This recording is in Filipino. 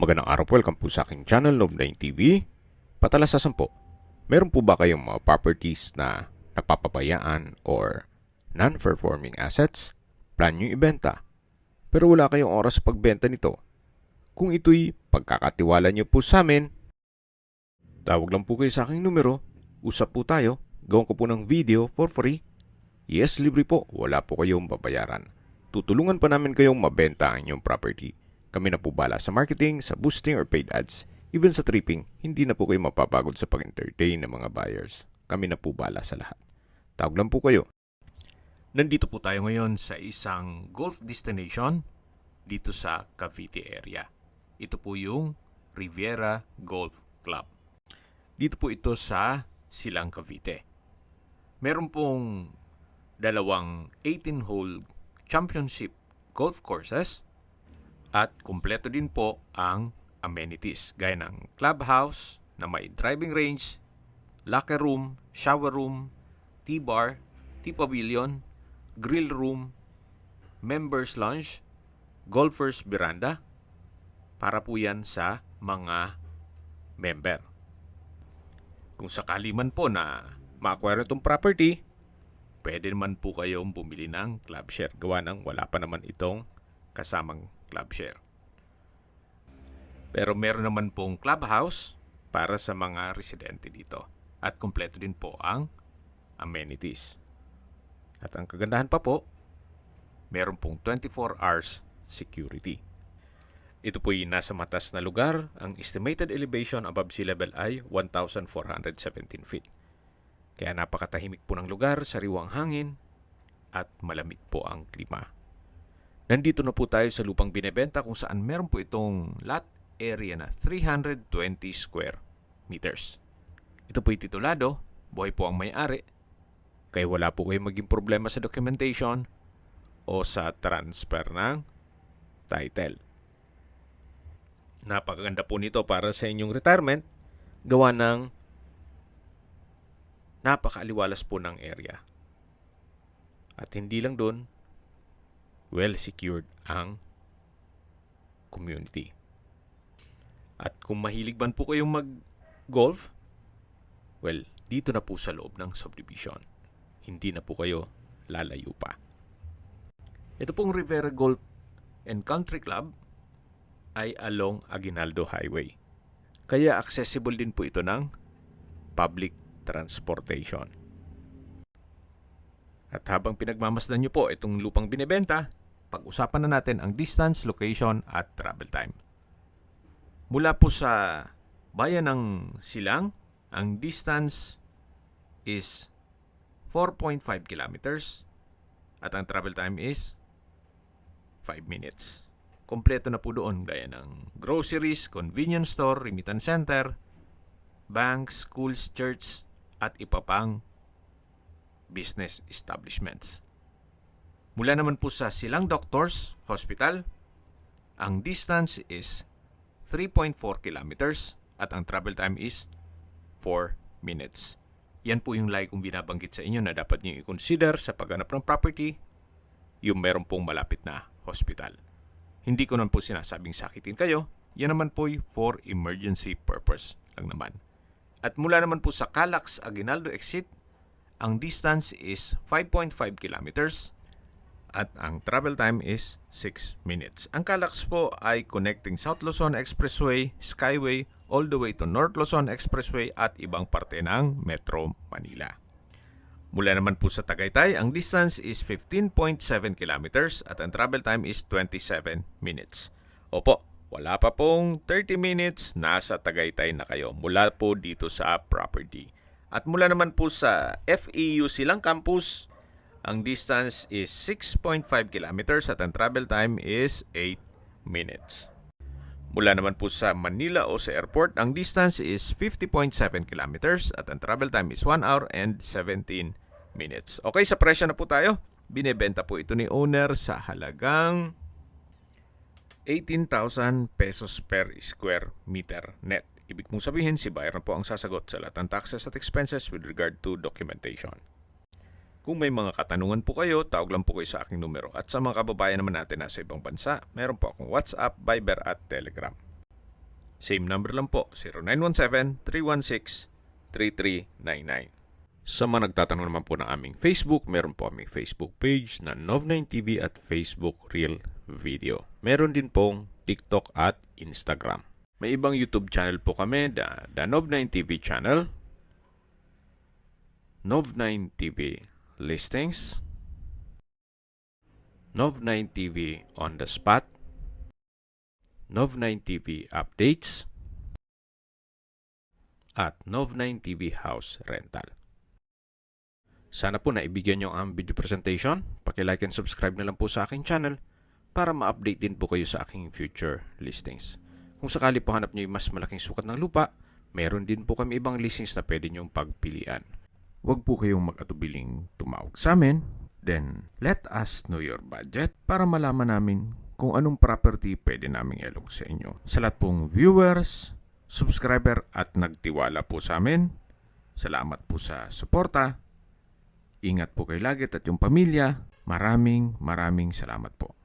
Magandang araw po, welcome po sa aking channel, Love9 TV. Patalasasan po, meron po ba kayong mga properties na napapabayaan or non-performing assets? Plan nyo ibenta, pero wala kayong oras sa pagbenta nito. Kung ito'y pagkakatiwala nyo po sa amin, tawag lang po kayo sa aking numero, usap po tayo, gawin ko po ng video for free. Yes, libre po, wala po kayong babayaran. Tutulungan pa namin kayong mabenta ang inyong property. Kami na po bala sa marketing, sa boosting or paid ads. Even sa tripping, hindi na po kayo mapapagod sa pag-entertain ng mga buyers. Kami na po bala sa lahat. Tawag lang po kayo. Nandito po tayo ngayon sa isang golf destination dito sa Cavite area. Ito po yung Riviera Golf Club. Dito po ito sa Silang Cavite. Meron pong dalawang 18-hole championship golf courses at kumpleto din po ang amenities gaya ng clubhouse na may driving range, locker room, shower room, tea bar, tea pavilion, grill room, members lounge, golfers veranda. Para po yan sa mga member. Kung sakali man po na ma-acquire itong property, pwede naman po kayong bumili ng club share. Gawa ng wala pa naman itong kasamang club share. Pero meron naman pong clubhouse para sa mga residente dito. At kumpleto din po ang amenities. At ang kagandahan pa po, meron pong 24 hours security. Ito po'y nasa matas na lugar. Ang estimated elevation above sea level ay 1,417 feet. Kaya napakatahimik po ng lugar, sariwang hangin, at malamig po ang klima. Nandito na po tayo sa lupang binebenta kung saan meron po itong lot area na 320 square meters. Ito po'y titulado, buhay po ang may-ari, kaya wala po kayong maging problema sa documentation o sa transfer ng title. Napakaganda po nito para sa inyong retirement, gawa ng napakaaliwalas po ng area. At hindi lang doon, well secured ang community. At kung mahilig man po kayong mag-golf, well, dito na po sa loob ng subdivision. Hindi na po kayo lalayo pa. Ito pong Rivera Golf and Country Club ay along Aguinaldo Highway. Kaya accessible din po ito ng public transportation. At habang pinagmamasdan nyo po itong lupang binebenta, pag-usapan na natin ang distance, location at travel time. Mula po sa bayan ng Silang, ang distance is 4.5 kilometers at ang travel time is 5 minutes. Kompleto na po doon gaya ng groceries, convenience store, remittance center, banks, schools, church at iba pang business establishments. Mula naman po sa Silang Doctors Hospital, ang distance is 3.4 kilometers at ang travel time is 4 minutes. Yan po yung like kong binabanggit sa inyo na dapat niyo i-consider sa paghanap ng property, yung meron pong malapit na hospital. Hindi ko naman po sinasabing sakitin kayo, yan naman po for emergency purpose lang naman. At mula naman po sa Calax Aguinaldo exit, ang distance is 5.5 kilometers at ang travel time is 6 minutes. Ang Calax po ay connecting South Luzon Expressway, Skyway, all the way to North Luzon Expressway at ibang parte ng Metro Manila. Mula naman po sa Tagaytay, ang distance is 15.7 kilometers at ang travel time is 27 minutes. Opo, wala pa pong 30 minutes, nasa Tagaytay na kayo mula po dito sa property. At mula naman po sa FEU Silang Campus, ang distance is 6.5 kilometers at ang travel time is 8 minutes. Mula naman po sa Manila o sa airport, ang distance is 50.7 kilometers at ang travel time is 1 hour and 17 minutes. Okay, sa presyo na po tayo. Binebenta po ito ni owner sa halagang 18,000 pesos per square meter net. Ibig mong sabihin, si buyer na po ang sasagot sa lahat ng taxes at expenses with regard to documentation. Kung may mga katanungan po kayo, tawag lang po kayo sa aking numero. At sa mga kababayan naman natin nasa ibang bansa, meron po akong WhatsApp, Viber at Telegram. Same number lang po, 0917-316-3399. Sa mga nagtatanong naman po ng aming Facebook, meron po aming Facebook page na Nov9TV at Facebook Real Video. Meron din pong TikTok at Instagram. May ibang YouTube channel po kami, the Nov9TV channel, Nov9TV Listings, Nov9TV On The Spot, Nov9TV Updates, at Nov9TV House Rental. Sana po naibigyan nyo ang video presentation. Paki-like and subscribe na lang po sa aking channel para ma-update din po kayo sa aking future listings. Kung sakali po hanap nyo yung mas malaking sukat ng lupa, meron din po kami ibang listings na pwede nyong pagpilian. Huwag po kayong mag-atubiling tumawag sa amin. Then, let us know your budget para malaman namin kung anong property pwede naming ilog sa inyo. Sa lahat pong viewers, subscriber at nagtiwala po sa amin, salamat po sa suporta. Ingat po kayo lagi at yung pamilya. Maraming salamat po.